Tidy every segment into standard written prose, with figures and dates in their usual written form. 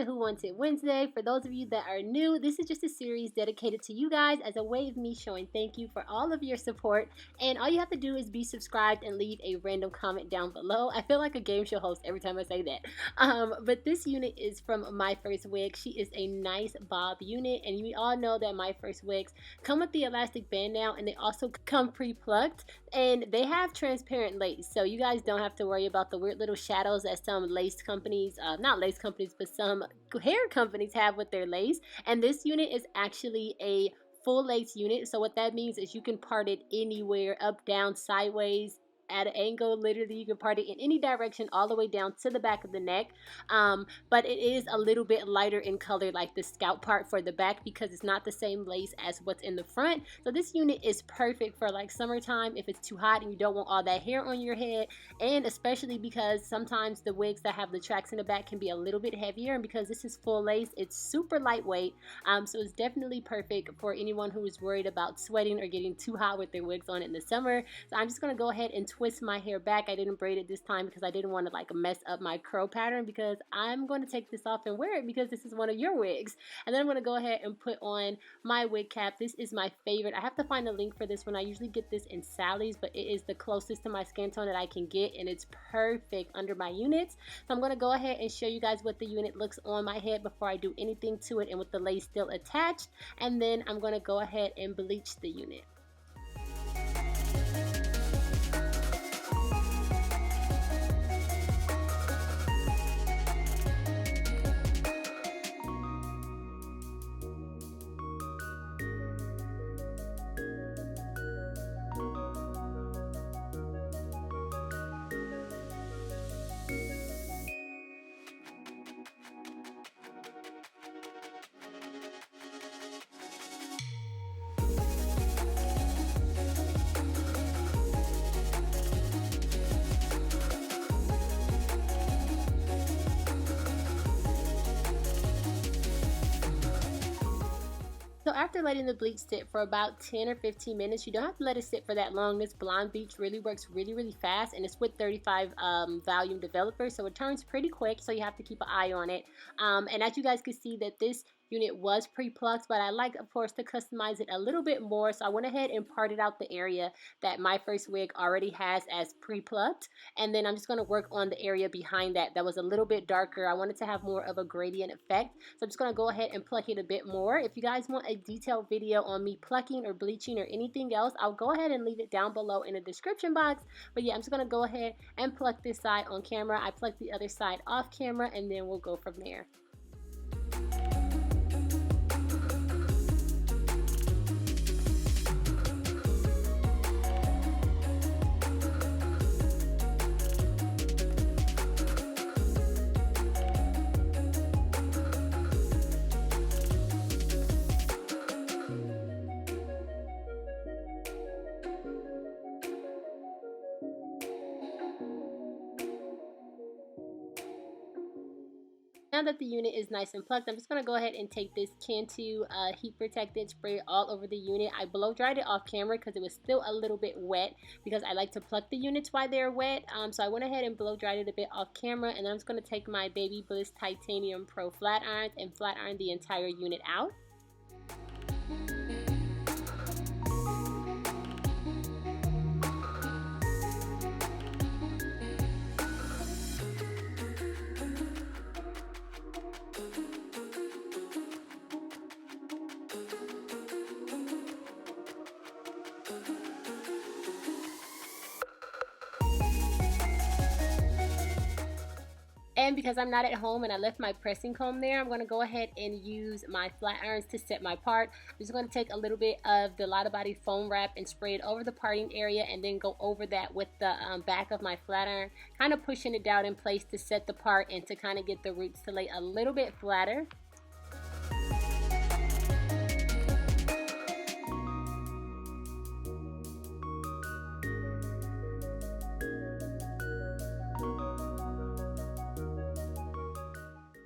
to Who Wants It Wednesday. For those of you that are new, this is just a series dedicated to you guys as a way of me showing thank you for all of your support. And all you have to do is be subscribed and leave a random comment down below. I feel like a game show host every time I say that. But this unit is from MyFirstWig. She is a nice bob unit, and we all know that MyFirstWigs come with the elastic band now, and they also come pre-plucked, and they have transparent lace, so you guys don't have to worry about the weird little shadows that some lace companies, not lace companies, but some hair companies have with their lace. And this unit is actually a full lace unit, so what that means is you can part it anywhere, up, down, sideways, at an angle. Literally you can part it in any direction all the way down to the back of the neck. But it is a little bit lighter in color, like the scalp part for the back, because it's not the same lace as what's in the front. So this unit is perfect for like summertime if it's too hot and you don't want all that hair on your head, and especially because sometimes the wigs that have the tracks in the back can be a little bit heavier, and because this is full lace, it's super lightweight. So it's definitely perfect for anyone who is worried about sweating or getting too hot with their wigs on in the summer. So I'm just going to go ahead and twist my hair back. I didn't braid it this time because I didn't want to like mess up my curl pattern, because I'm going to take this off and wear it because this is one of your wigs. And then I'm going to go ahead and put on my wig cap. This is my favorite. I have to find a link for this one. I usually get this in Sally's, but it is the closest to my skin tone that I can get, and it's perfect under my units. So I'm going to go ahead and show you guys what the unit looks on my head before I do anything to it, and with the lace still attached. And then I'm going to go ahead and bleach the unit. So after letting the bleach sit for about 10 or 15 minutes, you don't have to let it sit for that long. This blonde bleach really works really fast, and it's with 35 volume developer, so it turns pretty quick, so you have to keep an eye on it. And as you guys can see, that this unit was pre-plucked, but I like, of course, to customize it a little bit more, so I went ahead and parted out the area that MyFirstWig already has as pre-plucked, and then I'm just going to work on the area behind that was a little bit darker. I wanted to have more of a gradient effect, so I'm just going to go ahead and pluck it a bit more. If you guys want a detailed video on me plucking or bleaching or anything else, I'll go ahead and leave it down below in the description box. But yeah, I'm just going to go ahead and pluck this side on camera. I plucked the other side off camera, and then we'll go from there. Now that the unit is nice and plucked, I'm just going to go ahead and take this Cantu heat protectant, spray it all over the unit. I blow dried it off camera because it was still a little bit wet, because I like to pluck the units while they're wet. So I went ahead and blow dried it a bit off camera, and then I'm just going to take my Baby Bliss Titanium Pro flat irons and flat iron the entire unit out. And because I'm not at home and I left my pressing comb there, I'm going to go ahead and use my flat irons to set my part. I'm just going to take a little bit of the Lotta Body foam wrap and spray it over the parting area, and then go over that with the back of my flat iron, kind of pushing it down in place to set the part and to kind of get the roots to lay a little bit flatter.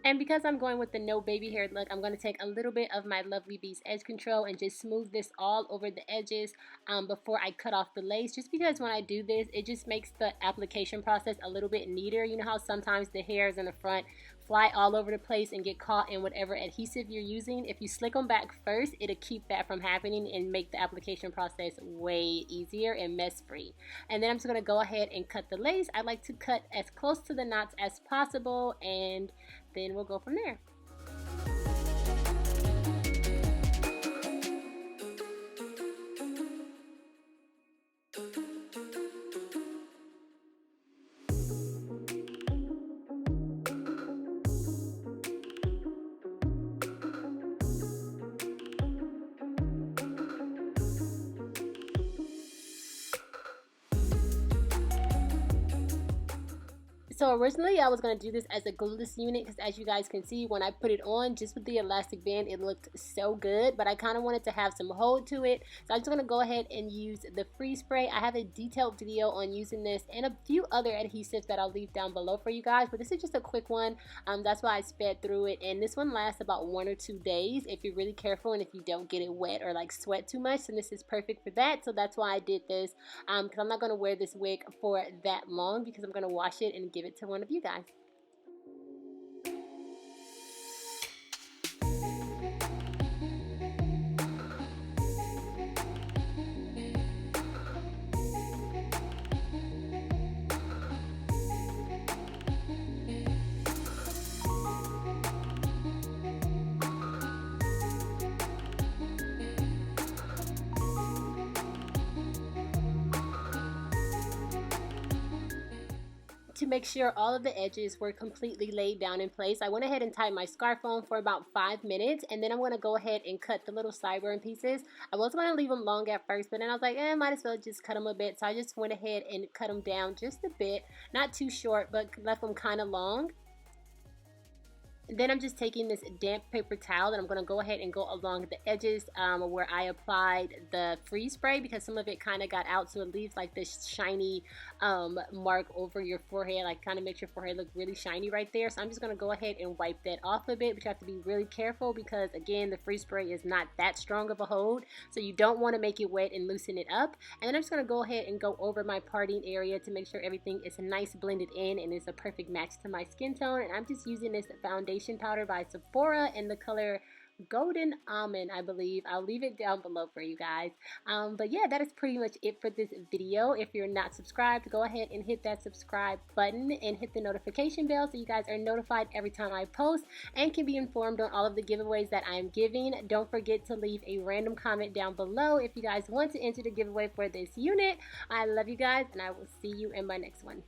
And because I'm going with the no baby hair look, I'm going to take a little bit of my Lovely Beast Edge Control and just smooth this all over the edges before I cut off the lace. Just because when I do this, it just makes the application process a little bit neater. You know how sometimes the hairs in the front fly all over the place and get caught in whatever adhesive you're using. If you slick them back first, it'll keep that from happening and make the application process way easier and mess free. And then I'm just going to go ahead and cut the lace. I like to cut as close to the knots as possible, and then we'll go from there. So originally I was going to do this as a glueless unit because, as you guys can see, when I put it on just with the elastic band, it looked so good, but I kind of wanted to have some hold to it. So I'm just going to go ahead and use the freeze spray. I have a detailed video on using this and a few other adhesives that I'll leave down below for you guys, but this is just a quick one. That's why I sped through it, and this one lasts about 1 or 2 days if you're really careful and if you don't get it wet or like sweat too much. And this is perfect for that, so that's why I did this, because I'm not going to wear this wig for that long because I'm going to wash it and give it to one of you guys. To make sure all of the edges were completely laid down in place, I went ahead and tied my scarf on for about 5 minutes, and then I'm going to go ahead and cut the little sideburn pieces. I was going to leave them long at first, but then I was like, might as well just cut them a bit, so I just went ahead and cut them down just a bit, not too short, but left them kind of long. And then I'm just taking this damp paper towel and I'm going to go ahead and go along the edges where I applied the freeze spray, because some of it kind of got out, so it leaves like this shiny mark over your forehead, like kind of makes your forehead look really shiny right there. So I'm just going to go ahead and wipe that off a bit, but you have to be really careful because, again, the freeze spray is not that strong of a hold, so you don't want to make it wet and loosen it up. And then I'm just going to go ahead and go over my parting area to make sure everything is nice blended in and is a perfect match to my skin tone. And I'm just using this foundation powder by Sephora in the color Golden Almond, I believe. I'll leave it down below for you guys. But yeah, that is pretty much it for this video. If you're not subscribed, go ahead and hit that subscribe button and hit the notification bell so you guys are notified every time I post and can be informed on all of the giveaways that I'm giving. Don't forget to leave a random comment down below if you guys want to enter the giveaway for this unit. I love you guys, and I will see you in my next one.